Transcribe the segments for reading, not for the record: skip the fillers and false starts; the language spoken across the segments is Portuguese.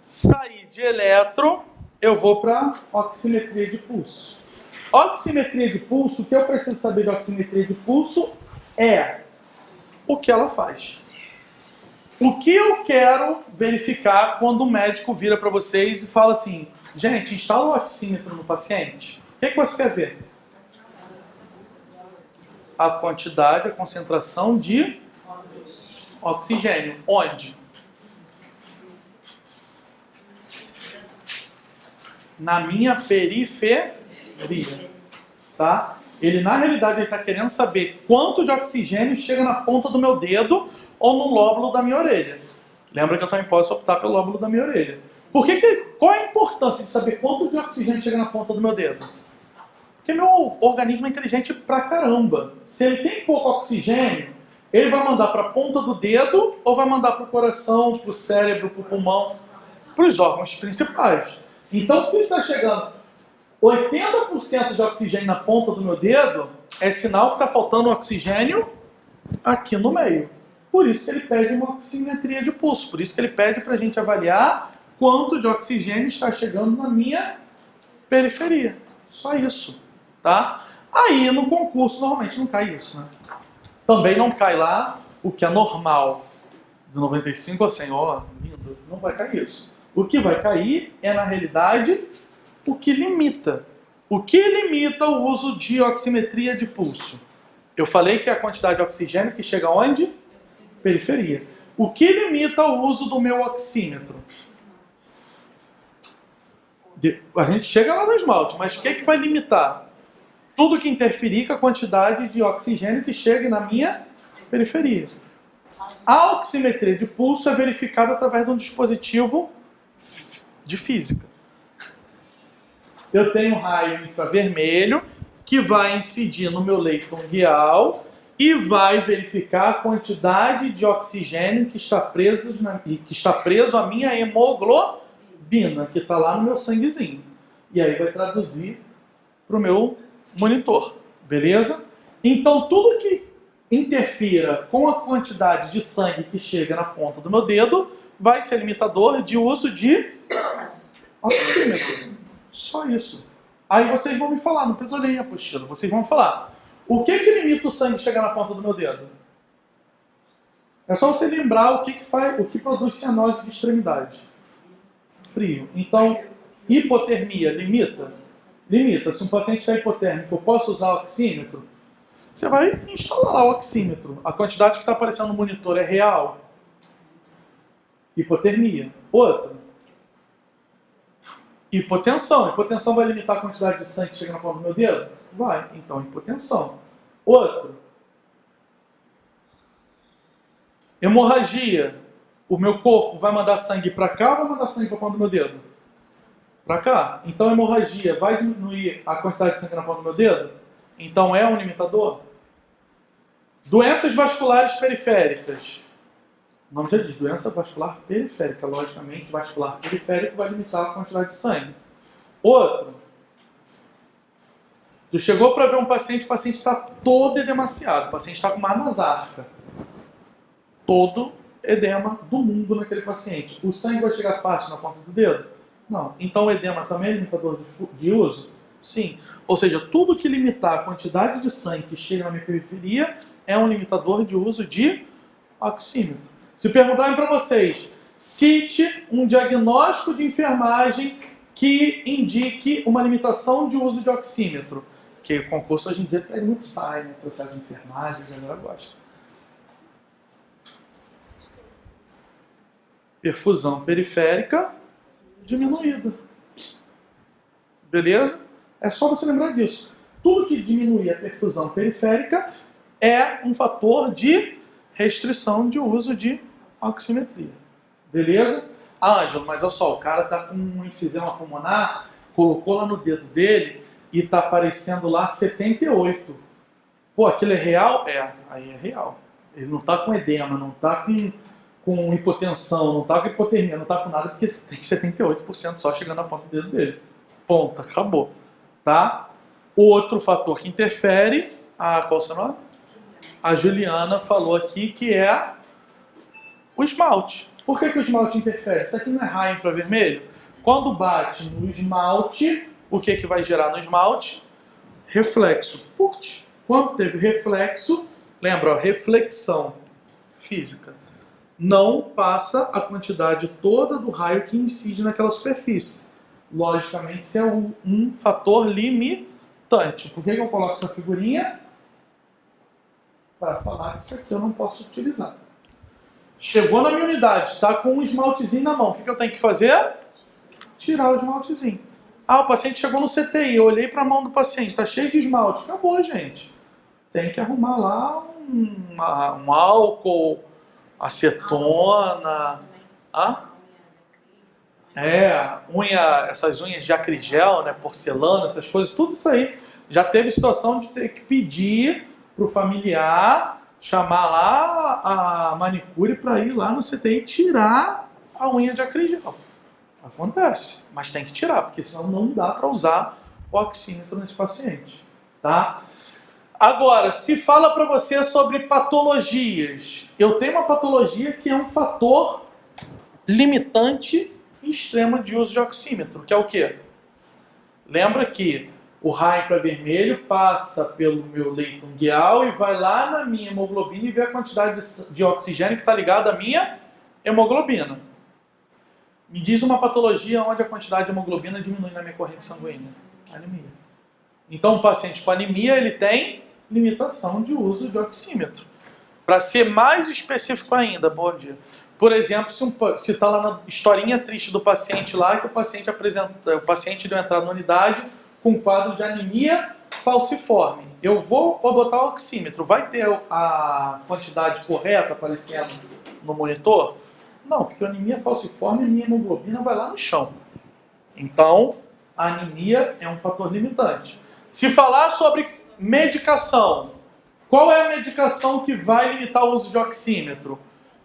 Saí de eletro, eu vou para oximetria de pulso. Oximetria de pulso, o que eu preciso saber de oximetria de pulso é o que ela faz. O que eu quero verificar quando o médico vira para vocês e fala assim: gente, instala o oxímetro no paciente. O que você quer ver? A quantidade, a concentração de oxigênio. Onde? Na minha periferia. Tá? Ele, na realidade, está querendo saber quanto de oxigênio chega na ponta do meu dedo ou no lóbulo da minha orelha. Lembra que eu também posso optar pelo lóbulo da minha orelha. Qual é a importância de saber quanto de oxigênio chega na ponta do meu dedo? Porque meu organismo é inteligente pra caramba. Se ele tem pouco oxigênio, ele vai mandar para a ponta do dedo ou vai mandar para o coração, para o cérebro, para o pulmão, para os órgãos principais. Então, se está chegando 80% de oxigênio na ponta do meu dedo, é sinal que está faltando oxigênio aqui no meio. Por isso que ele pede uma oximetria de pulso. Por isso que ele pede para a gente avaliar quanto de oxigênio está chegando na minha periferia. Só isso. Tá? Aí no concurso normalmente não cai isso, né? Também não cai lá o que é normal. De 95 a 100, ó, lindo. Não vai cair isso. O que vai cair é, na realidade, o que limita. O que limita o uso de oximetria de pulso? Eu falei que é a quantidade de oxigênio que chega onde? Periferia. O que limita o uso do meu oxímetro? A gente chega lá no esmalte, mas o que é que vai limitar? Tudo que interferir com a quantidade de oxigênio que chega na minha periferia. A oximetria de pulso é verificada através de um dispositivo de física. Eu tenho um raio infravermelho que vai incidir no meu leito unguial e vai verificar a quantidade de oxigênio que está preso à minha hemoglobina, que está lá no meu sanguezinho. E aí vai traduzir para o meu monitor, beleza? Então tudo que interfira com a quantidade de sangue que chega na ponta do meu dedo vai ser limitador de uso de oxímetro. Só isso. Aí vocês vão me falar, não precisa ler a apostila, vocês vão falar. O que limita o sangue chegar na ponta do meu dedo? É só você lembrar o que produz cianose de extremidade. Frio. Então, hipotermia limita? Limita. Se um paciente está hipotérmico, eu posso usar o oxímetro? Você vai instalar lá o oxímetro. A quantidade que está aparecendo no monitor é real? Hipotermia. Outra. Hipotensão. Hipotensão vai limitar a quantidade de sangue que chega na ponta do meu dedo? Vai. Então, hipotensão. Outro. Hemorragia. O meu corpo vai mandar sangue para cá ou vai mandar sangue para a ponta do meu dedo? Para cá. Então, hemorragia vai diminuir a quantidade de sangue na ponta do meu dedo? Então, é um limitador? Doenças vasculares periféricas. O nome já diz, doença vascular periférica. Logicamente, vascular periférico vai limitar a quantidade de sangue. Outro. Tu chegou para ver um paciente, o paciente está todo edemaciado. O paciente está com uma anasarca. Todo edema do mundo naquele paciente. O sangue vai chegar fácil na ponta do dedo? Não. Então o edema também é limitador de uso? Sim. Ou seja, tudo que limitar a quantidade de sangue que chega na minha periferia é um limitador de uso de oxímetro. Se perguntarem para vocês, cite um diagnóstico de enfermagem que indique uma limitação de uso de oxímetro. Porque o concurso hoje em dia pega muito sai, né? Processo de enfermagem, a galera gosta. Perfusão periférica diminuída. Beleza? É só você lembrar disso. Tudo que diminuir a perfusão periférica é um fator de restrição de uso de oximetria. Beleza? Ah, Ângelo, mas olha só, o cara tá com um enfisema pulmonar, colocou lá no dedo dele e tá aparecendo lá 78. Pô, aquilo é real? É, aí é real. Ele não tá com edema, não tá com hipotensão, não tá com hipotermia, não tá com nada, porque tem 78% só chegando na ponta do dedo dele. Ponto, acabou. Tá? O outro fator que interfere, qual é o seu nome? A Juliana falou aqui que é o esmalte. Por que o esmalte interfere? Isso aqui não é raio infravermelho? Quando bate no esmalte, o que vai gerar no esmalte? Reflexo. Putz, quando teve reflexo, lembra, ó, reflexão física. Não passa a quantidade toda do raio que incide naquela superfície. Logicamente, isso é um fator limitante. Por que eu coloco essa figurinha? Para falar que isso aqui eu não posso utilizar. Chegou na minha unidade, está com um esmaltezinho na mão. O que eu tenho que fazer? Tirar o esmaltezinho. Ah, o paciente chegou no CTI, eu olhei para a mão do paciente, está cheio de esmalte. Acabou, gente. Tem que arrumar lá um álcool, acetona. Essas unhas de acrigel, né, porcelana, essas coisas, tudo isso aí. Já teve situação de ter que pedir para o familiar chamar lá a manicure para ir lá no CTI tirar a unha de acrigel. Acontece, mas tem que tirar, porque senão não dá para usar o oxímetro nesse paciente, tá? Agora, se fala para você sobre patologias, eu tenho uma patologia que é um fator limitante extremo de uso de oxímetro, que é o quê? Lembra que o raio infravermelho passa pelo meu leito ungueal e vai lá na minha hemoglobina e vê a quantidade de oxigênio que está ligada à minha hemoglobina. Me diz uma patologia onde a quantidade de hemoglobina diminui na minha corrente sanguínea. Anemia. Então, o paciente com anemia, ele tem limitação de uso de oxímetro. Para ser mais específico ainda, bom dia. Por exemplo, se está lá na historinha triste do paciente lá, que o paciente deu entrada na unidade com um quadro de anemia falciforme. Eu vou botar o oxímetro, vai ter a quantidade correta aparecendo no monitor? Não, porque a anemia falciforme, a minha hemoglobina vai lá no chão. Então, a anemia é um fator limitante. Se falar sobre medicação, qual é a medicação que vai limitar o uso de oxímetro?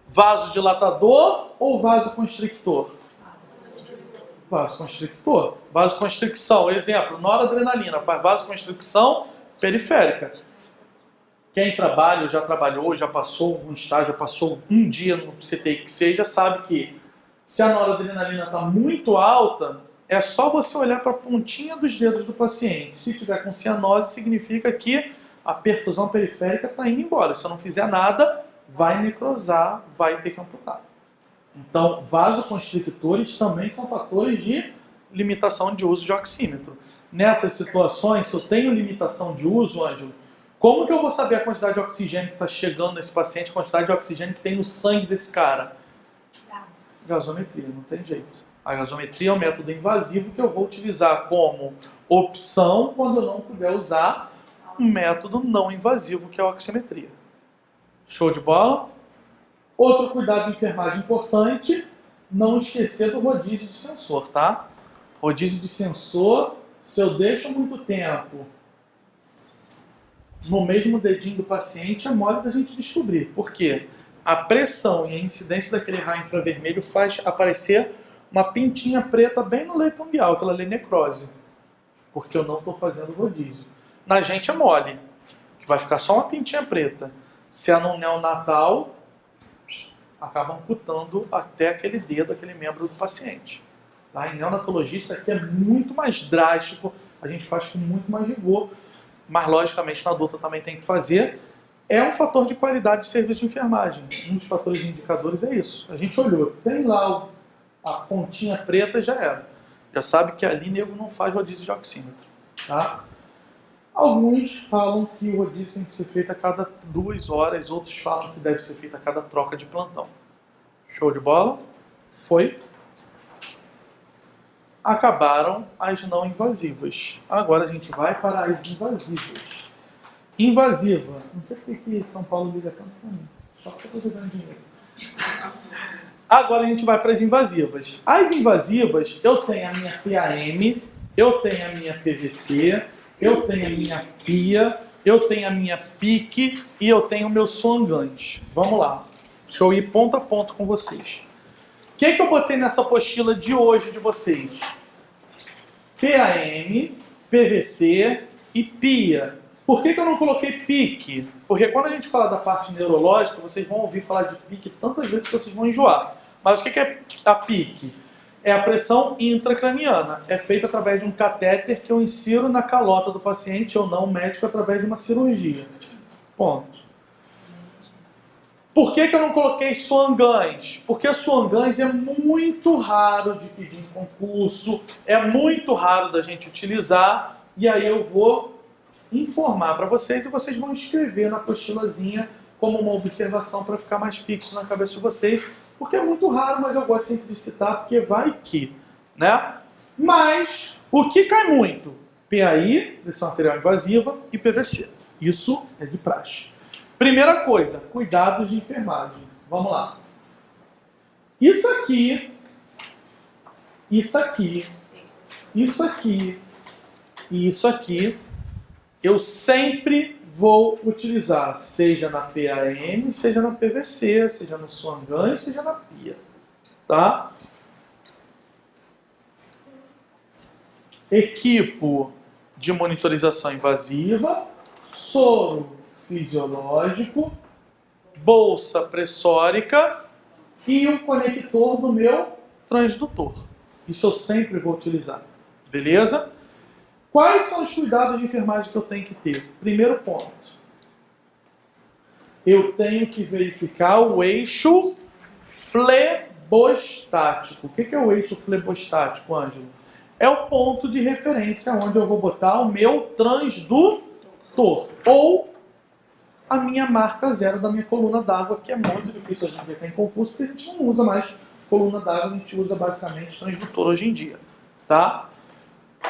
Vasodilatador ou vasoconstrictor? Vasoconstrictor. Vasoconstricção, exemplo, noradrenalina, faz vasoconstricção periférica. Quem trabalha, já trabalhou, já passou um estágio, já passou um dia no CTI que seja, sabe que se a noradrenalina está muito alta, é só você olhar para a pontinha dos dedos do paciente. Se tiver com cianose, significa que a perfusão periférica está indo embora. Se eu não fizer nada, vai necrosar, vai ter que amputar. Então, vasoconstrictores também são fatores de limitação de uso de oxímetro. Nessas situações, se eu tenho limitação de uso, Ângelo, como que eu vou saber a quantidade de oxigênio que está chegando nesse paciente, a quantidade de oxigênio que tem no sangue desse cara? Gasometria, não tem jeito. A gasometria é um método invasivo que eu vou utilizar como opção quando eu não puder usar um método não invasivo, que é a oximetria. Show de bola? Outro cuidado de enfermagem importante, não esquecer do rodízio de sensor, tá? Rodízio de sensor, se eu deixo muito tempo no mesmo dedinho do paciente, é mole da gente descobrir. Por quê? A pressão e a incidência daquele raio infravermelho faz aparecer uma pintinha preta bem no leito ungueal, aquela ali é necrose. Porque eu não estou fazendo rodízio. Na gente é mole, que vai ficar só uma pintinha preta. Se é no neonatal, acaba amputando até aquele dedo, aquele membro do paciente. Tá? Em neonatologia, isso aqui é muito mais drástico, a gente faz com muito mais rigor, mas logicamente na adulta também tem que fazer. É um fator de qualidade de serviço de enfermagem. Um dos fatores indicadores é isso. A gente olhou, tem lá a pontinha preta, já era. Já sabe que ali nego não faz rodízio de oxímetro. Tá? Alguns falam que o rodízio tem que ser feito a cada 2 horas, outros falam que deve ser feito a cada troca de plantão. Show de bola? Foi? Acabaram as não invasivas. Agora a gente vai para as invasivas. Invasiva. Não sei por que São Paulo liga tanto para mim. Só porque eu estou jogando dinheiro. Agora a gente vai para as invasivas. As invasivas, eu tenho a minha PAM, eu tenho a minha PVC, eu tenho a minha PIA, eu tenho a minha PIC e eu tenho o meu swangante. Vamos lá. Deixa eu ir ponto a ponto com vocês. O que eu botei nessa apostila de hoje de vocês? PAM, PVC e PIA. Por que eu não coloquei PIC? Porque quando a gente fala da parte neurológica, vocês vão ouvir falar de PIC tantas vezes que vocês vão enjoar. Mas o que é a PIC? É a pressão intracraniana. É feita através de um catéter que eu insiro na calota do paciente ou não médico através de uma cirurgia. Ponto. Por que eu não coloquei Swan-Ganz? Porque a Swan-Ganz é muito raro de pedir em concurso, é muito raro da gente utilizar, e aí eu vou informar para vocês e vocês vão escrever na apostilazinha como uma observação para ficar mais fixo na cabeça de vocês, porque é muito raro, mas eu gosto sempre de citar, porque vai que, né? Mas, o que cai muito? PAI, pressão arterial invasiva, e PVC. Isso é de praxe. Primeira coisa, cuidados de enfermagem. Vamos lá. Isso aqui, isso aqui, isso aqui e isso aqui, eu sempre vou utilizar, seja na PAM, seja na PVC, seja no Swan-Ganz, seja na PIA, tá? Equipo de monitorização invasiva, soro fisiológico, bolsa pressórica e o conector do meu transdutor. Isso eu sempre vou utilizar, beleza? Quais são os cuidados de enfermagem que eu tenho que ter? Primeiro ponto. Eu tenho que verificar o eixo flebostático. O que é o eixo flebostático, Ângelo? É o ponto de referência onde eu vou botar o meu transdutor. Ou a minha marca zero da minha coluna d'água, que é muito difícil hoje em dia ter em concurso, porque a gente não usa mais coluna d'água, a gente usa basicamente transdutor hoje em dia. Tá?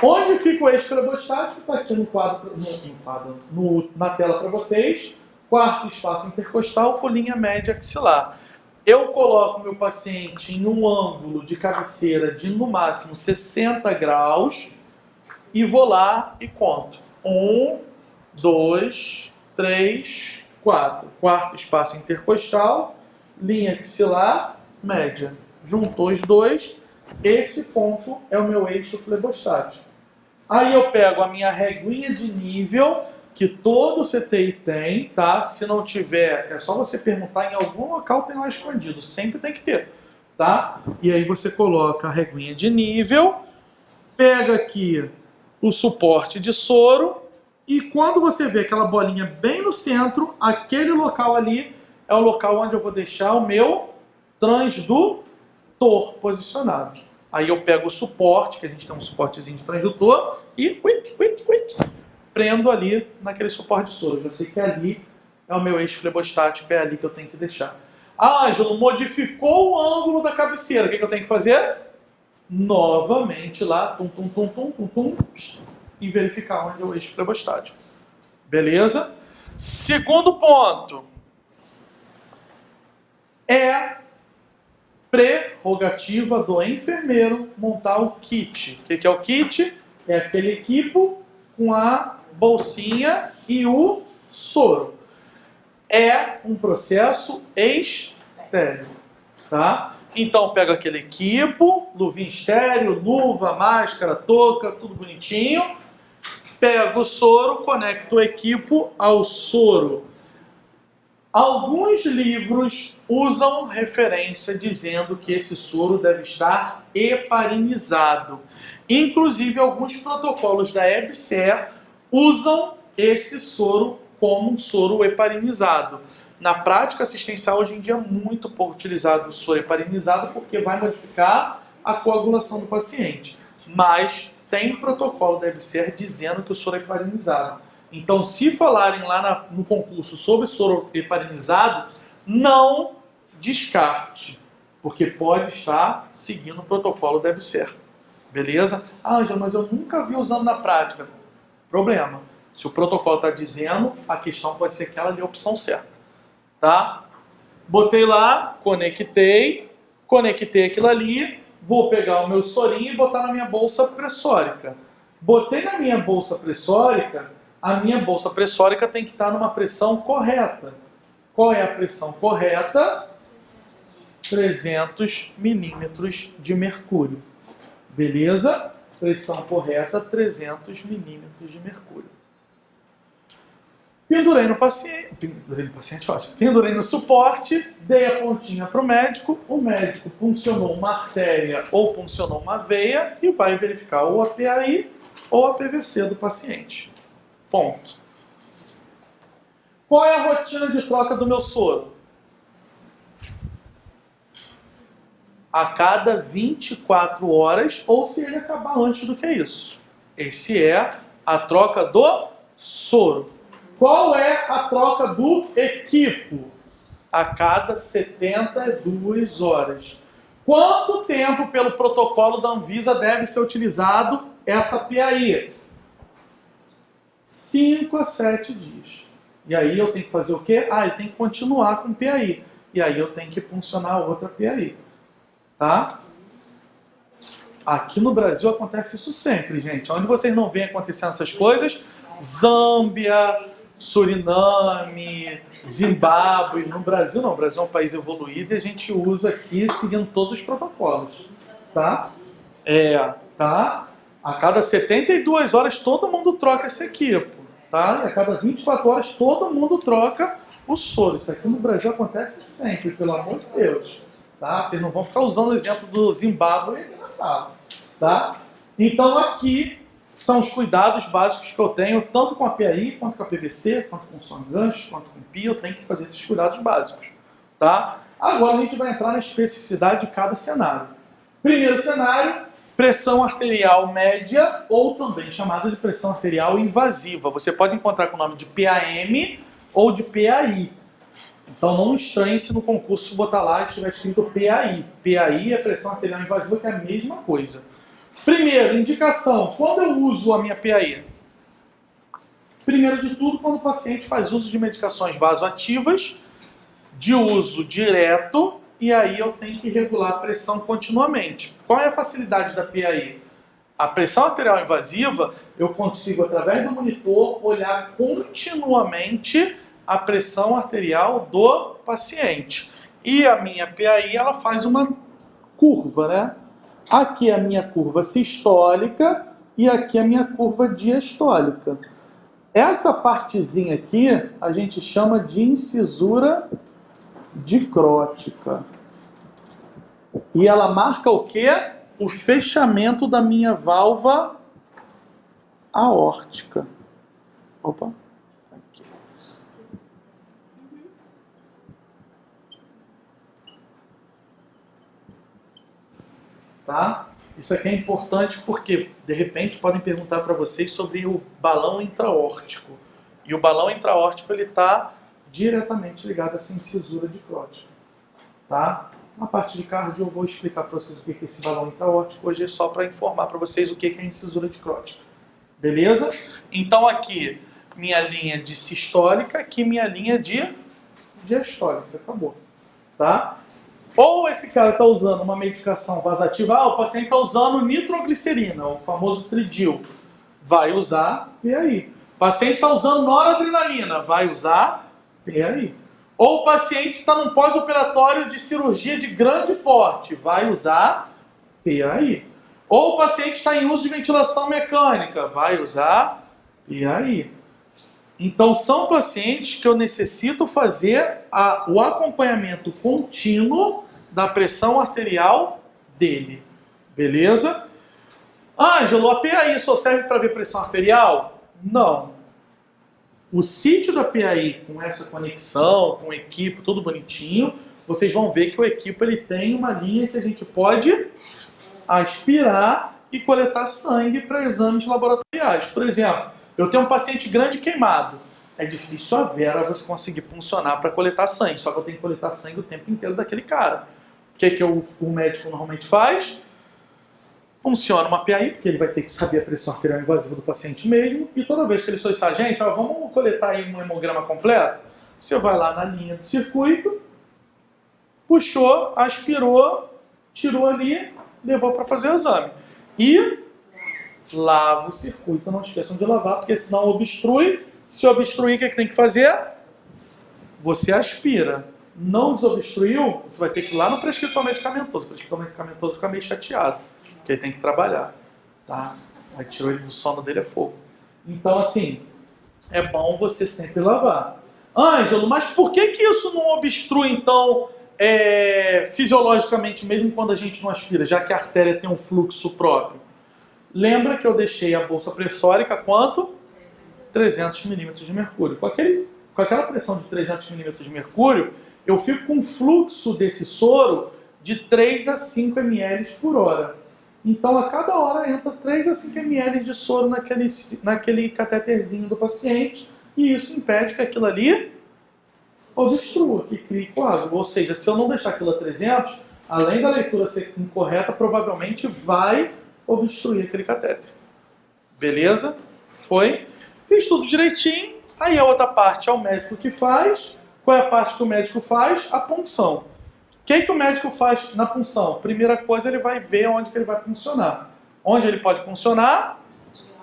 Onde fica o eixo flebostático? Está aqui no quadro, na tela para vocês. Quarto espaço intercostal, folhinha média axilar. Eu coloco meu paciente em um ângulo de cabeceira de no máximo 60 graus e vou lá e conto. 1, 2, 3, 4. Quarto espaço intercostal, linha axilar, média. Juntou os dois. Esse ponto é o meu eixo flebostático. Aí eu pego a minha reguinha de nível, que todo CTI tem, tá? Se não tiver, é só você perguntar, em algum local tem lá escondido, sempre tem que ter, tá? E aí você coloca a reguinha de nível, pega aqui o suporte de soro, e quando você vê aquela bolinha bem no centro, aquele local ali é o local onde eu vou deixar o meu transdutor posicionado. Aí eu pego o suporte, que a gente tem um suportezinho de transdutor, e prendo ali naquele suporte de soro. Eu já sei que ali é o meu eixo flebostático, é ali que eu tenho que deixar. Ah, Ângelo, modificou o ângulo da cabeceira. O que eu tenho que fazer? Novamente lá, e verificar onde é o eixo flebostático. Beleza? Segundo ponto. É prerrogativa do enfermeiro montar o kit. O que é o kit? É aquele equipo com a bolsinha e o soro. É um processo estéreo, tá? Então pega aquele equipo, luvinha estéreo, luva, máscara, touca, tudo bonitinho. Pega o soro, conecta o equipo ao soro. Alguns livros usam referência dizendo que esse soro deve estar heparinizado. Inclusive, alguns protocolos da EBSER usam esse soro como um soro heparinizado. Na prática assistencial, hoje em dia, é muito pouco utilizado o soro heparinizado porque vai modificar a coagulação do paciente. Mas tem protocolo da EBSER dizendo que o soro é heparinizado. Então, se falarem lá no concurso sobre soro heparinizado, não descarte, porque pode estar seguindo o protocolo da EBSER. Beleza? Ah, Ângelo, mas eu nunca vi usando na prática. Problema. Se o protocolo está dizendo, a questão pode ser que ela dê a opção certa. Tá? Botei lá, conectei aquilo ali, vou pegar o meu sorinho e botar na minha bolsa pressórica. Botei na minha bolsa pressórica, a minha bolsa pressórica tem que estar numa pressão correta. Qual é a pressão correta? 300 milímetros de mercúrio. Beleza? Pressão correta, 300 milímetros de mercúrio. Pendurei no paciente, ótimo. Pendurei no suporte, dei a pontinha para o médico puncionou uma artéria ou puncionou uma veia e vai verificar ou a PAI ou a PVC do paciente. Ponto. Qual é a rotina de troca do meu soro? A cada 24 horas, ou se ele acabar antes do que isso. Esse é a troca do soro. Qual é a troca do equipo? A cada 72 horas. Quanto tempo, pelo protocolo da Anvisa, deve ser utilizado essa PAI? 5 a 7 dias. E aí eu tenho que fazer o quê? Ele tem que continuar com PAI. E aí eu tenho que puncionar outra PAI. Tá? Aqui no Brasil acontece isso sempre, gente. Onde vocês não veem acontecendo essas coisas? Zâmbia, Suriname, Zimbábue. No Brasil não. O Brasil é um país evoluído e a gente usa aqui seguindo todos os protocolos. Tá? Tá? A cada 72 horas todo mundo troca esse equipo. Tá? E a cada 24 horas todo mundo troca o soro. Isso aqui no Brasil acontece sempre, pelo amor de Deus. Tá? Vocês não vão ficar usando o exemplo do Zimbábue aqui na sala. Tá? Então aqui são os cuidados básicos que eu tenho, tanto com a PAI, quanto com a PVC, quanto com o sangancho, quanto com o PI, eu tenho que fazer esses cuidados básicos. Tá? Agora a gente vai entrar na especificidade de cada cenário. Primeiro cenário, pressão arterial média, ou também chamada de pressão arterial invasiva. Você pode encontrar com o nome de PAM ou de PAI. Então não estranhe se no concurso botar lá e estiver escrito PAI. PAI é pressão arterial invasiva, que é a mesma coisa. Primeiro, indicação. Quando eu uso a minha PAI? Primeiro de tudo, quando o paciente faz uso de medicações vasoativas, de uso direto, e aí eu tenho que regular a pressão continuamente. Qual é a facilidade da PAI? A pressão arterial invasiva, eu consigo, através do monitor, olhar continuamente a pressão arterial do paciente. E a minha PAI, ela faz uma curva, né? Aqui é a minha curva sistólica e aqui é a minha curva diastólica. Essa partezinha aqui a gente chama de incisura dicrótica. E ela marca o quê? O fechamento da minha válvula aórtica. Opa. Aqui. Tá? Isso aqui é importante porque, de repente, podem perguntar para vocês sobre o balão intraórtico. E o balão intraórtico ele está diretamente ligado a essa incisura dicrótica. Tá? Na parte de cardio eu vou explicar para vocês o que é esse balão intraórtico. Hoje é só para informar para vocês o que é a incisura dicrótica. Beleza? Então aqui minha linha de sistólica, aqui minha linha de diastólica. Acabou. Tá? Ou esse cara está usando uma medicação vasativa, o paciente está usando nitroglicerina, o famoso Tridil, vai usar PAI. O paciente está usando noradrenalina, vai usar PAI. Ou o paciente está num pós-operatório de cirurgia de grande porte, vai usar PAI. Ou o paciente está em uso de ventilação mecânica, vai usar PAI. Então são pacientes que eu necessito fazer o acompanhamento contínuo da pressão arterial dele. Beleza? Ângelo, a PAI só serve para ver pressão arterial? Não. O sítio da PAI, com essa conexão, com o equipo, tudo bonitinho, vocês vão ver que o equipo ele tem uma linha que a gente pode aspirar e coletar sangue para exames laboratoriais. Por exemplo, eu tenho um paciente grande queimado. É difícil a vera você conseguir funcionar para coletar sangue, só que eu tenho que coletar sangue o tempo inteiro daquele cara. O que o médico normalmente faz? Funciona uma PAI, porque ele vai ter que saber a pressão arterial invasiva do paciente mesmo, e toda vez que ele solicitar, gente, vamos coletar aí um hemograma completo, você vai lá na linha do circuito, puxou, aspirou, tirou ali, levou para fazer o exame. E lava o circuito, não esqueçam de lavar, porque senão obstrui. Se obstruir, o que tem que fazer? Você aspira. Não desobstruiu, você vai ter que ir lá no prescritor medicamentoso. O prescritor medicamentoso fica meio chateado, porque ele tem que trabalhar. Tá? Aí tirou ele do sono dele é fogo. Então, assim, é bom você sempre lavar. Ângelo, mas por que isso não obstrui, então, fisiologicamente, mesmo quando a gente não aspira, já que a artéria tem um fluxo próprio? Lembra que eu deixei a bolsa pressórica quanto? 300 milímetros de mercúrio. Com aquela pressão de 300 milímetros de mercúrio, eu fico com um fluxo desse soro de 3 a 5 ml por hora. Então, a cada hora entra 3 a 5 ml de soro naquele cateterzinho do paciente, e isso impede que aquilo ali obstrua, que crie coágulo. Ou seja, se eu não deixar aquilo a 300, além da leitura ser incorreta, provavelmente vai obstruir aquele catéter. Beleza? Foi? Fiz tudo direitinho. Aí a outra parte é o médico que faz. Qual é a parte que o médico faz? A punção. O que o médico faz na punção? Primeira coisa, ele vai ver onde que ele vai puncionar. Onde ele pode puncionar?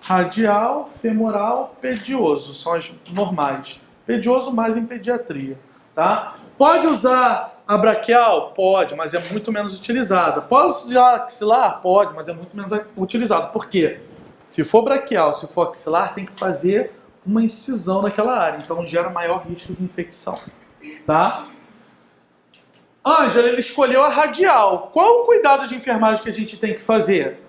Radial, femoral, pedioso. São as normais. Pedioso mais em pediatria. Tá? Pode usar a braquial? Pode, mas é muito menos utilizada. Pode usar axilar? Pode, mas é muito menos utilizada. Por quê? Se for braquial, se for axilar, tem que fazer uma incisão naquela área. Então gera maior risco de infecção. Tá? Ângela, ele escolheu a radial. Qual o cuidado de enfermagem que a gente tem que fazer?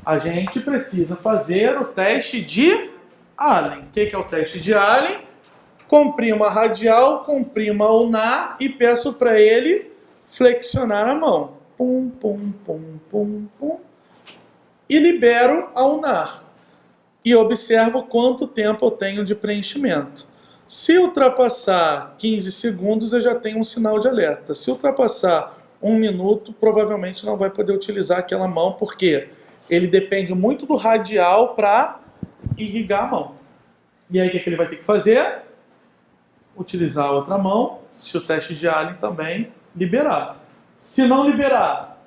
A gente precisa fazer o teste de Allen. O que é o teste de Allen? Comprima a radial, comprima a ulnar e peço para ele flexionar a mão. Pum, pum, pum, pum, pum. E libero a ulnar. E observo quanto tempo eu tenho de preenchimento. Se ultrapassar 15 segundos, eu já tenho um sinal de alerta. Se ultrapassar 1 minuto, provavelmente não vai poder utilizar aquela mão, porque ele depende muito do radial para irrigar a mão. E aí o que ele vai ter que fazer? Utilizar a outra mão, se o teste de Allen também liberar. Se não liberar,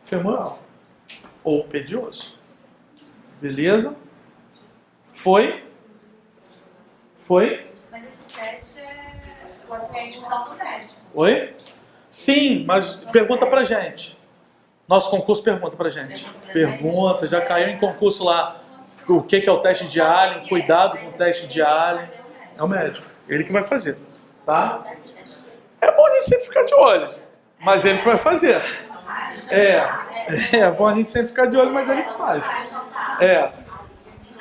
femoral ou pedioso. Beleza? Foi? Mas esse teste o paciente usa pro médico. Oi? Sim, mas pergunta pra gente. Nosso concurso pergunta pra gente. Pergunta, já caiu em concurso lá o que é o teste de Allen, cuidado com o teste de Allen. É o médico, ele que vai fazer, tá? É bom a gente sempre ficar de olho, mas ele que vai fazer. É bom a gente sempre ficar de olho, mas ele que faz.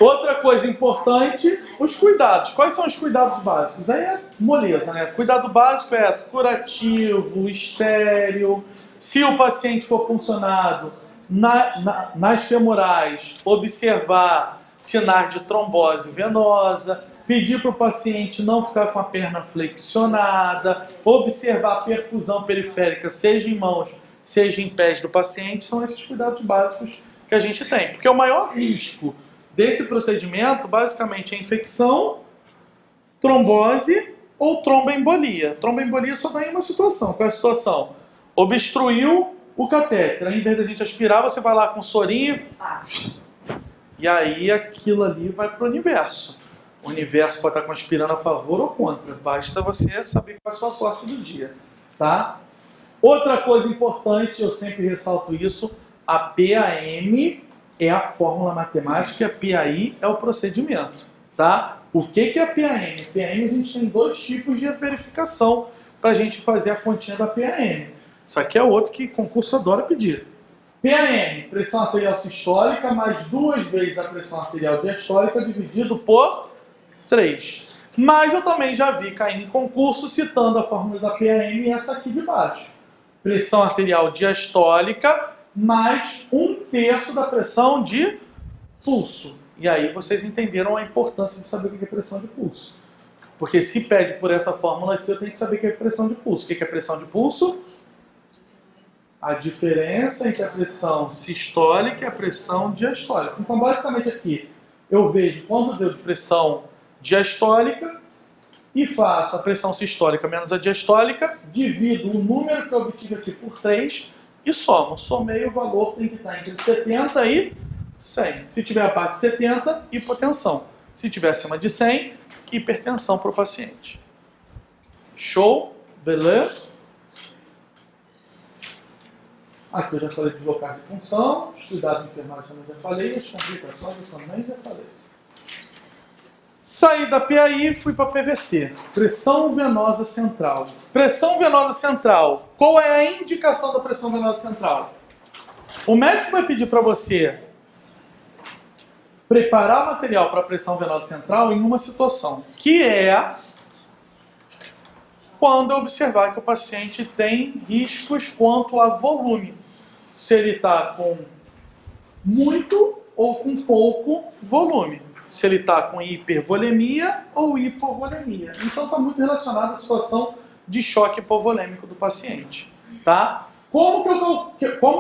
Outra coisa importante, os cuidados. Quais são os cuidados básicos? Aí é moleza, né? Cuidado básico é curativo, estéril. Se o paciente for puncionado nas femorais, observar sinais de trombose venosa, pedir para o paciente não ficar com a perna flexionada, observar a perfusão periférica, seja em mãos, seja em pés do paciente. São esses cuidados básicos que a gente tem. Porque o maior risco desse procedimento, basicamente, é infecção, trombose ou tromboembolia. Tromboembolia só dá em uma situação. Qual é a situação? Obstruiu o catéter. Ao invés da gente aspirar, você vai lá com sorinho e aí aquilo ali vai para o universo. O universo pode estar conspirando a favor ou contra. Basta você saber qual é a sua sorte do dia. Tá? Outra coisa importante, eu sempre ressalto isso, a PAM é a fórmula matemática, a PAI é o procedimento, tá? O que é a PAM? PAM, a gente tem 2 tipos de verificação para a gente fazer a continha da PAM. Isso aqui é outro que concurso adora pedir. PAM, pressão arterial sistólica, mais 2 vezes a pressão arterial diastólica, dividido por 3. Mas eu também já vi caindo em concurso citando a fórmula da PAM, essa aqui de baixo. Pressão arterial diastólica, mais 1/3 da pressão de pulso. E aí vocês entenderam a importância de saber o que é pressão de pulso. Porque se pede por essa fórmula aqui, eu tenho que saber o que é pressão de pulso. O que é pressão de pulso? A diferença entre a pressão sistólica e a pressão diastólica. Então, basicamente aqui, eu vejo quanto deu de pressão diastólica e faço a pressão sistólica menos a diastólica, divido o número que eu obtive aqui por 3 e somo. Somei, o valor tem que estar entre 70 e 100. Se tiver abaixo de 70, hipotensão. Se tiver acima de 100, hipertensão para o paciente. Show? Beleza? Aqui eu já falei dos locais de punção, os cuidados de enfermagem também já falei, as complicações eu também já falei. Saí da PAI e fui para PVC. Pressão venosa central. Pressão venosa central. Qual é a indicação da pressão venosa central? O médico vai pedir para você preparar o material para a pressão venosa central em uma situação, que é quando eu observar que o paciente tem riscos quanto a volume. Se ele está com muito ou com pouco volume. Se ele está com hipervolemia ou hipovolemia. Então está muito relacionado à situação de choque hipovolêmico do paciente. Tá? Como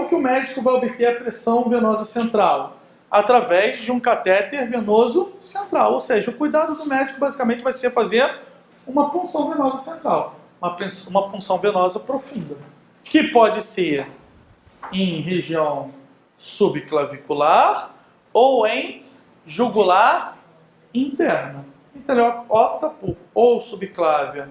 que o médico vai obter a pressão venosa central? Através de um catéter venoso central. Ou seja, o cuidado do médico basicamente vai ser fazer uma punção venosa central. Uma punção venosa profunda. Que pode ser em região subclavicular ou em jugular interna. Então ele opta por ou subclávia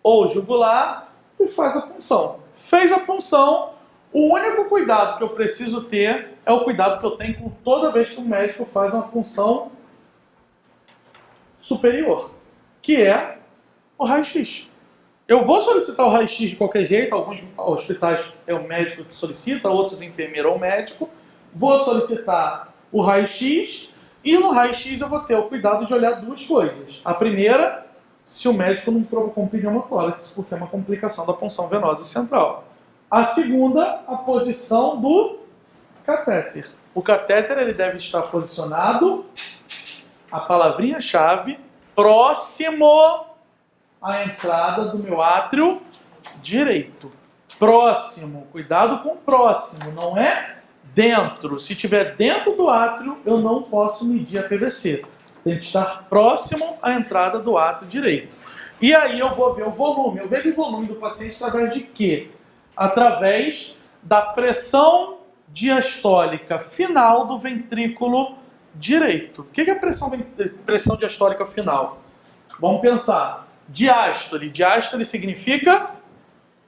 ou jugular e faz a punção. Fez a punção, o único cuidado que eu preciso ter é o cuidado que eu tenho com toda vez que o médico faz uma punção superior, que é o raio-x. Eu vou solicitar o raio-x de qualquer jeito, alguns hospitais é o médico que solicita, outros o enfermeiro ou o médico. Vou solicitar o raio-x e no raio-x eu vou ter o cuidado de olhar duas coisas. A primeira, se o médico não provocou um pneumotórax, porque é uma complicação da punção venosa central. A segunda, a posição do catéter. O catéter ele deve estar posicionado, a palavrinha-chave, próximo à entrada do meu átrio direito. Próximo, cuidado com próximo, não é dentro. Se estiver dentro do átrio, eu não posso medir a PVC. Tem que estar próximo à entrada do átrio direito. E aí eu vou ver o volume. Eu vejo o volume do paciente através de quê? Através da pressão diastólica final do ventrículo direito. O que é a pressão diastólica final? Vamos pensar. Diástole. Diástole significa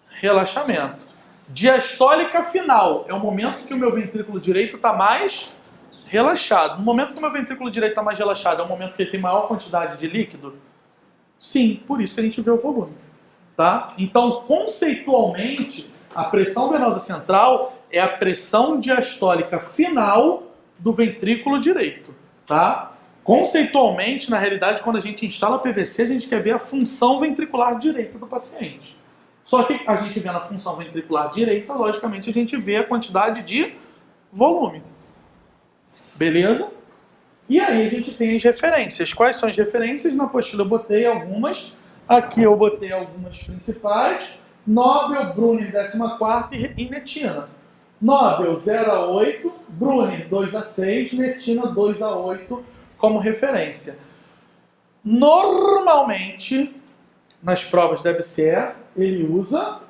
relaxamento. Diastólica final é o momento que o meu ventrículo direito está mais relaxado. No momento que o meu ventrículo direito está mais relaxado, é o momento que ele tem maior quantidade de líquido? Sim, por isso que a gente vê o volume. Tá? Então, conceitualmente, a pressão venosa central é a pressão diastólica final do ventrículo direito. Tá? Conceitualmente, na realidade, quando a gente instala a PVC, a gente quer ver a função ventricular direita do paciente. Só que a gente vê na função ventricular direita, logicamente a gente vê a quantidade de volume. Beleza? E aí a gente tem as referências. Quais são as referências? Na apostila eu botei algumas. Aqui eu botei algumas principais. Nobel, Brunner 14ª e Netina. Nobel 0 a 8, Brunner 2 a 6, Netina 2 a 8 como referência. Normalmente, nas provas da EBSER, ele usa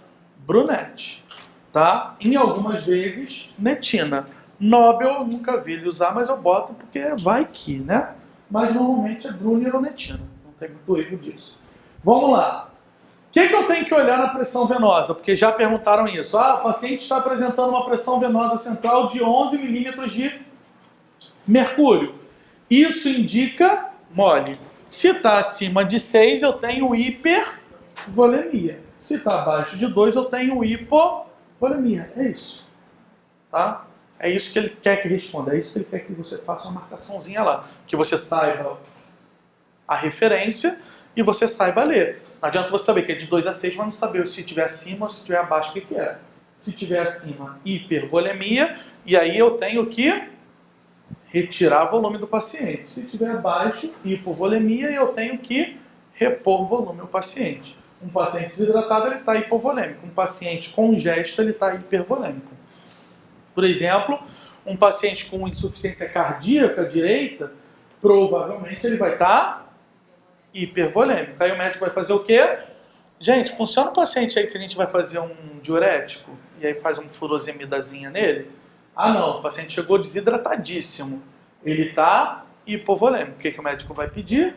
Brunet, tá? Em algumas vezes, Netina. Nobel eu nunca vi ele usar, mas eu boto porque vai que, né? Mas normalmente é Brunner ou Netina, não tem muito erro disso. Vamos lá. O que eu tenho que olhar na pressão venosa? Porque já perguntaram isso. O paciente está apresentando uma pressão venosa central de 11 milímetros de mercúrio. Isso indica mole. Se está acima de 6, eu tenho hipervolemia. Se está abaixo de 2, eu tenho hipovolemia. É isso. Tá? É isso que ele quer que responda. É isso que ele quer que você faça uma marcaçãozinha lá. Que você saiba a referência e você saiba ler. Não adianta você saber que é de 2 a 6, mas não saber se estiver acima ou se estiver abaixo o que é. Se estiver acima, hipervolemia. E aí eu tenho que retirar volume do paciente. Se estiver abaixo, hipovolemia, e eu tenho que repor volume ao paciente. Um paciente desidratado, ele está hipovolêmico. Um paciente congesto, ele está hipervolêmico. Por exemplo, um paciente com insuficiência cardíaca direita, provavelmente ele vai estar hipervolêmico. Aí o médico vai fazer o quê? Gente, funciona o paciente aí que a gente vai fazer um diurético e aí faz uma furosemidazinha nele? Ah não, o paciente chegou desidratadíssimo. Ele está hipovolêmico. O que o médico vai pedir?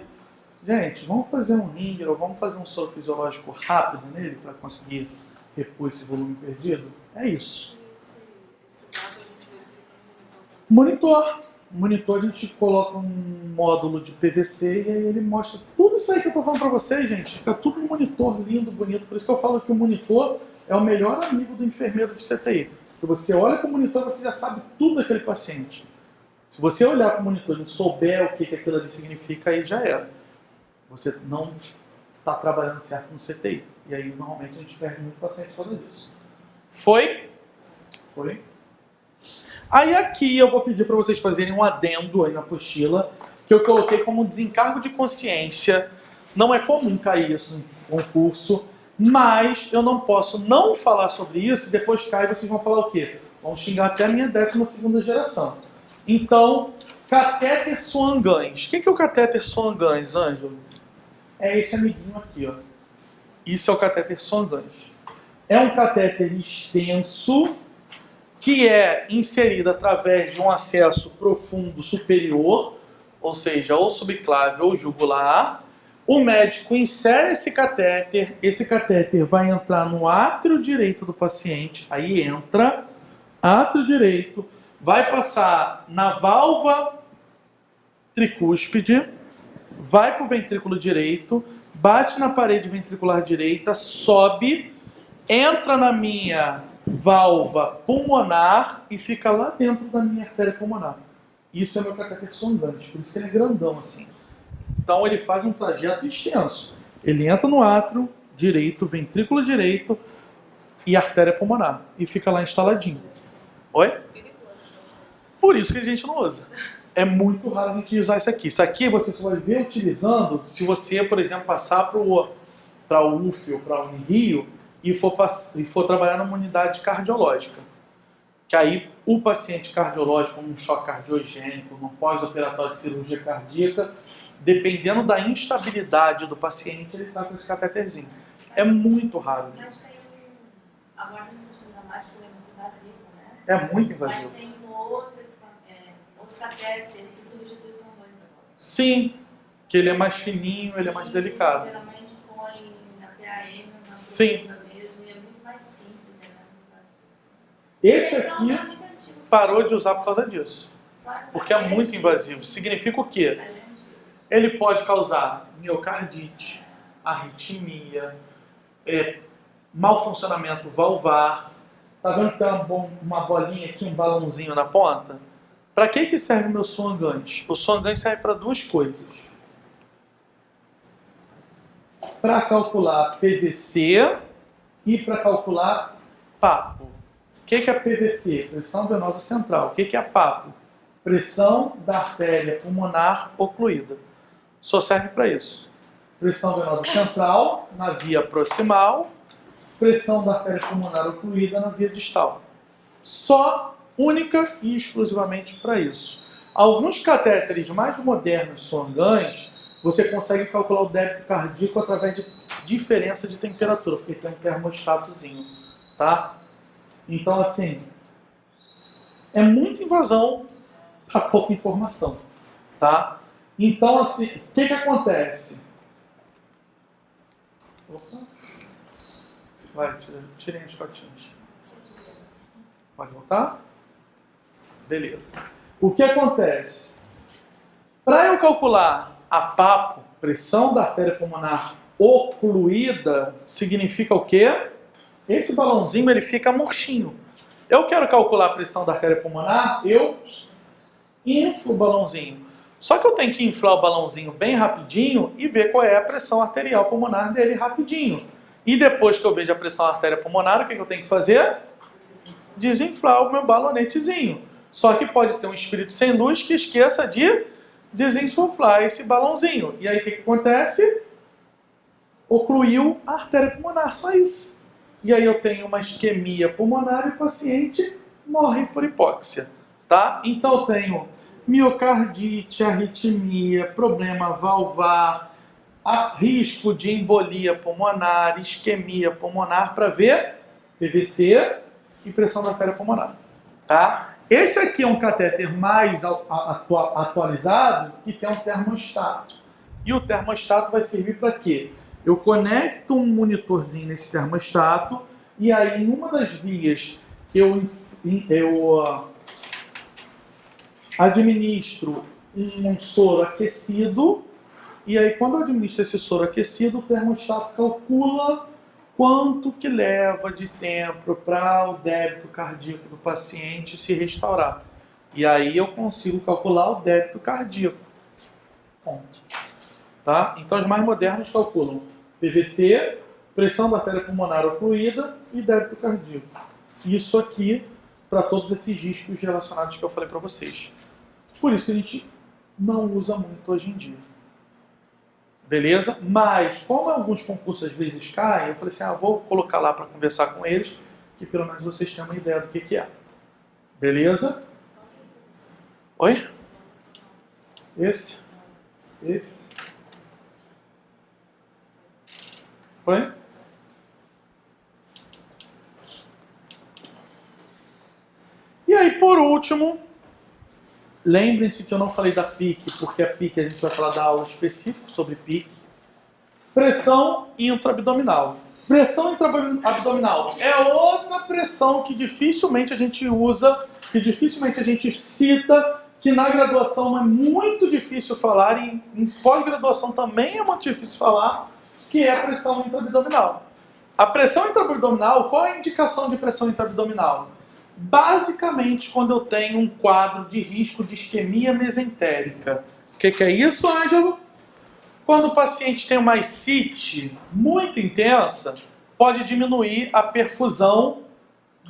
Gente, vamos fazer um ringer ou vamos fazer um soro fisiológico rápido nele para conseguir repor esse volume perdido? É isso. Monitor. monitor a gente coloca um módulo de PVC e aí ele mostra tudo isso aí que eu tô falando para vocês, gente. Fica tudo no monitor lindo, bonito. Por isso que eu falo que o monitor é o melhor amigo do enfermeiro de CTI. Se você olha para o monitor, você já sabe tudo daquele paciente. Se você olhar para o monitor e não souber o que aquilo ali significa, aí já era. Você não está trabalhando certo no CTI. E aí, normalmente, a gente perde muito paciente por causa disso. Foi? Foi. Aí aqui eu vou pedir para vocês fazerem um adendo aí na apostila, que eu coloquei como desencargo de consciência. Não é comum cair isso em concurso, mas eu não posso não falar sobre isso e depois cai e vocês vão falar o quê? Vão xingar até a minha 12ª geração. Então, catéter Swan-Ganz. O que é o catéter Swan-Ganz, Ângelo? É esse amiguinho aqui, ó. Isso é o catéter Swan-Ganz. É um catéter extenso que é inserido através de um acesso profundo superior, ou seja, ou subclave ou jugular. O médico insere esse catéter vai entrar no átrio direito do paciente, aí entra, átrio direito, vai passar na válvula tricúspide, vai para o ventrículo direito, bate na parede ventricular direita, sobe, entra na minha válvula pulmonar e fica lá dentro da minha artéria pulmonar. Isso é meu catéter Swan-Ganz, por isso que ele é grandão assim. Então ele faz um trajeto extenso. Ele entra no átrio direito, ventrículo direito e artéria pulmonar. E fica lá instaladinho. Oi? Por isso que a gente não usa. É muito raro a gente usar isso aqui. Isso aqui você só vai ver utilizando se você, por exemplo, passar para o UF ou para a Unirio e for trabalhar numa unidade cardiológica. Que aí o paciente cardiológico, num choque cardiogênico, num pós-operatório de cirurgia cardíaca, dependendo da instabilidade do paciente, ele está com esse catéterzinho. É muito raro. Mas tem agora não se usa mais porque é muito invasivo, né? É muito invasivo. Mas tem outro catéter que substitui os hormônios agora. Sim, que ele é mais fininho, ele é mais delicado. Geralmente põe na PAM, na Sim. mesmo, e é muito mais simples, é mais invasivo. Esse Esse aqui é muito antigo. parou de usar por causa disso. Porque é Parece muito invasivo. Significa o quê? Mas é antigo. Ele pode causar miocardite, arritmia, mau funcionamento valvar. Tá vendo que tem uma bolinha aqui, um balãozinho na ponta? Para que serve o meu Swan-Ganz? O Swan-Ganz serve para duas coisas. Para calcular PVC e para calcular PAPO. O que é PVC? Pressão venosa central. O que é PAPO? Pressão da artéria pulmonar ocluída. Só serve para isso. Pressão venosa central na via proximal, pressão da artéria pulmonar ocluída na via distal. Só, única e exclusivamente para isso. Alguns catéteres mais modernos, Swan-Ganz, você consegue calcular o débito cardíaco através de diferença de temperatura, porque tem um termostatozinho, tá? Então, assim, é muita invasão para pouca informação, tá? Então, assim, o que acontece? Opa. Vai, tirem as fotinhas. Pode voltar? Beleza. O que acontece? Para eu calcular a PAPO, pressão da artéria pulmonar ocluída, significa o quê? Esse balãozinho ele fica murchinho. Eu quero calcular a pressão da artéria pulmonar, eu inflo o balãozinho. Só que eu tenho que inflar o balãozinho bem rapidinho e ver qual é a pressão arterial pulmonar dele rapidinho. E depois que eu vejo a pressão artéria pulmonar, o que eu tenho que fazer? Desinflar o meu balonetezinho. Só que pode ter um espírito sem luz que esqueça de desinsuflar esse balãozinho. E aí o que acontece? Ocluiu a artéria pulmonar, só isso. E aí eu tenho uma isquemia pulmonar e o paciente morre por hipóxia. Tá? Então eu tenho miocardite, arritmia, problema valvar, risco de embolia pulmonar, isquemia pulmonar, para ver PVC e pressão da artéria pulmonar. Tá? Esse aqui é um catéter mais atualizado que tem um termostato. E o termostato vai servir para quê? Eu conecto um monitorzinho nesse termostato e aí em uma das vias eu administro um soro aquecido, e aí quando eu administro esse soro aquecido, o termostato calcula quanto que leva de tempo para o débito cardíaco do paciente se restaurar. E aí eu consigo calcular o débito cardíaco. Ponto. Tá? Então os mais modernos calculam PVC, pressão da artéria pulmonar ocluída e débito cardíaco. Isso aqui para todos esses riscos relacionados que eu falei para vocês. Por isso que a gente não usa muito hoje em dia. Beleza? Mas, como alguns concursos às vezes caem, eu falei assim, vou colocar lá para conversar com eles, que pelo menos vocês tenham uma ideia do que é. Beleza? Oi? Esse? Oi? E aí, por último, lembrem-se que eu não falei da PIC, porque a PIC a gente vai falar da aula específica sobre PIC. Pressão intraabdominal. Pressão intraabdominal é outra pressão que dificilmente a gente usa, que dificilmente a gente cita, que na graduação é muito difícil falar, e em pós-graduação também é muito difícil falar, que é a pressão intraabdominal. A pressão intraabdominal, qual é a indicação de pressão intraabdominal? Basicamente, quando eu tenho um quadro de risco de isquemia mesentérica. O que é isso, Ângelo? Quando o paciente tem uma ascite muito intensa, pode diminuir a perfusão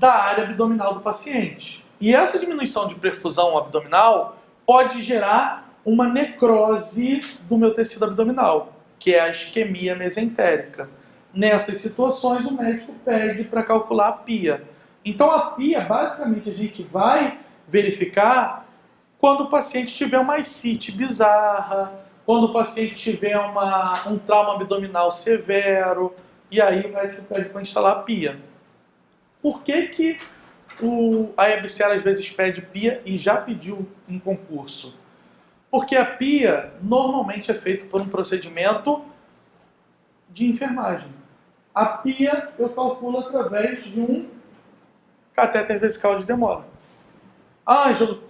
da área abdominal do paciente. E essa diminuição de perfusão abdominal pode gerar uma necrose do meu tecido abdominal, que é a isquemia mesentérica. Nessas situações, o médico pede para calcular a PIA. Então a PIA, basicamente, a gente vai verificar quando o paciente tiver uma ascite bizarra, quando o paciente tiver um trauma abdominal severo, e aí o médico pede para instalar a PIA. Por que a EBSERH às vezes pede PIA e já pediu em concurso? Porque a PIA normalmente é feita por um procedimento de enfermagem. A PIA eu calculo através de um catéter vesical de demora. Ângelo,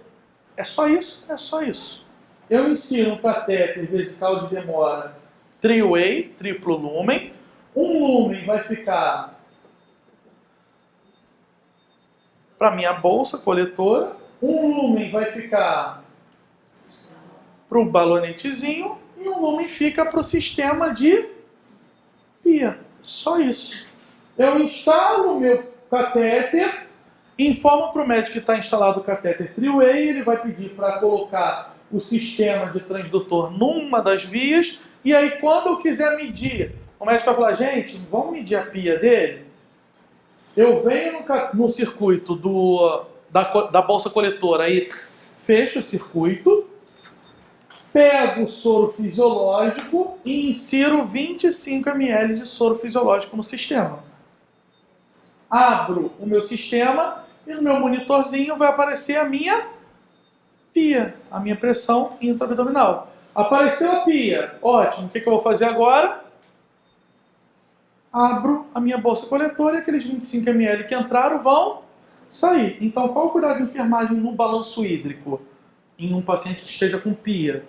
é só isso? É só isso. Eu ensino um catéter vesical de demora tri-way, triplo lumen. Um lumen vai ficar para minha bolsa coletora. Um lumen vai ficar para o balonetezinho. E um lumen fica para o sistema de PIA. Só isso. Eu instalo o meu catéter, informo para o médico que está instalado o catéter tri-way, ele vai pedir para colocar o sistema de transdutor numa das vias, e aí quando eu quiser medir, o médico vai falar, gente, vamos medir a PIA dele? Eu venho no circuito da bolsa coletora, aí fecho o circuito, pego o soro fisiológico e insiro 25 ml de soro fisiológico no sistema. Abro o meu sistema e no meu monitorzinho vai aparecer a minha PIA, a minha pressão intraabdominal. Apareceu a PIA, ótimo, o que eu vou fazer agora? Abro a minha bolsa coletora e aqueles 25 ml que entraram vão sair. Então, qual o cuidado de enfermagem no balanço hídrico em um paciente que esteja com PIA?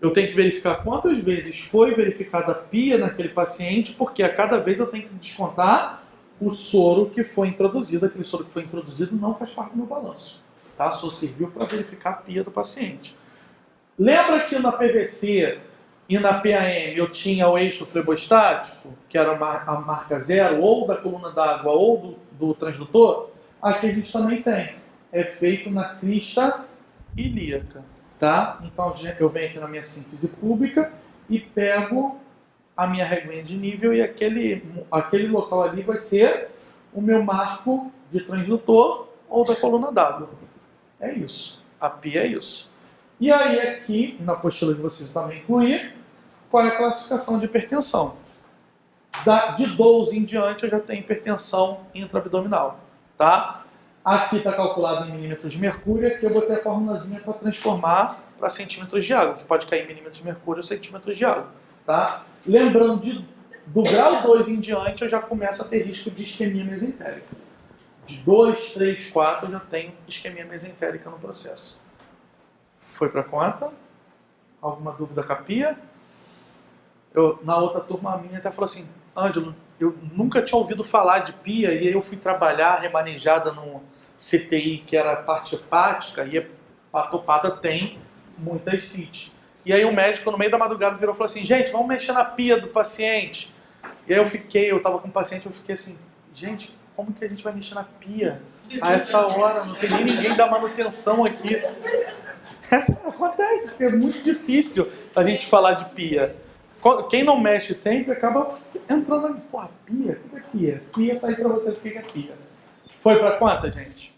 Eu tenho que verificar quantas vezes foi verificada a PIA naquele paciente, porque a cada vez eu tenho que descontar o soro que foi introduzido. Aquele soro que foi introduzido não faz parte do meu balanço. Tá? Só serviu para verificar a PIA do paciente. Lembra que na PVC e na PAM eu tinha o eixo flebostático, que era a marca 0, ou da coluna d'água, ou do transdutor? Aqui a gente também tem. É feito na crista ilíaca. Tá? Então eu venho aqui na minha síntese pública e pego a minha reguinha de nível e aquele local ali vai ser o meu marco de transdutor ou da coluna d'água. É isso. A PIA é isso. E aí aqui, na apostila de vocês também incluir, qual é a classificação de hipertensão. De 12 em diante eu já tenho hipertensão intraabdominal. Tá? Aqui está calculado em milímetros de mercúrio, aqui eu botei a formulazinha para transformar para centímetros de água, que pode cair em milímetros de mercúrio ou centímetros de água. Tá? Lembrando, do grau 2 em diante eu já começo a ter risco de isquemia mesentérica. De 2, 3, 4 eu já tenho isquemia mesentérica no processo. Foi pra conta? Alguma dúvida com a pia? Na outra turma, a minha até falou assim, Ângelo, eu nunca tinha ouvido falar de pia, e aí eu fui trabalhar remanejada no CTI, que era a parte hepática, e hepatopada tem muitas CIT. E aí o médico, no meio da madrugada, virou e falou assim, gente, vamos mexer na pia do paciente. E aí eu tava com o paciente, eu fiquei assim, gente, como que a gente vai mexer na pia a essa hora? Não tem nem ninguém da manutenção aqui. Acontece, porque é muito difícil a gente falar de pia. Quem não mexe sempre acaba entrando ali, pô, pia? O que é pia? Pia tá aí pra vocês, o que é pia? Foi pra quanta, gente?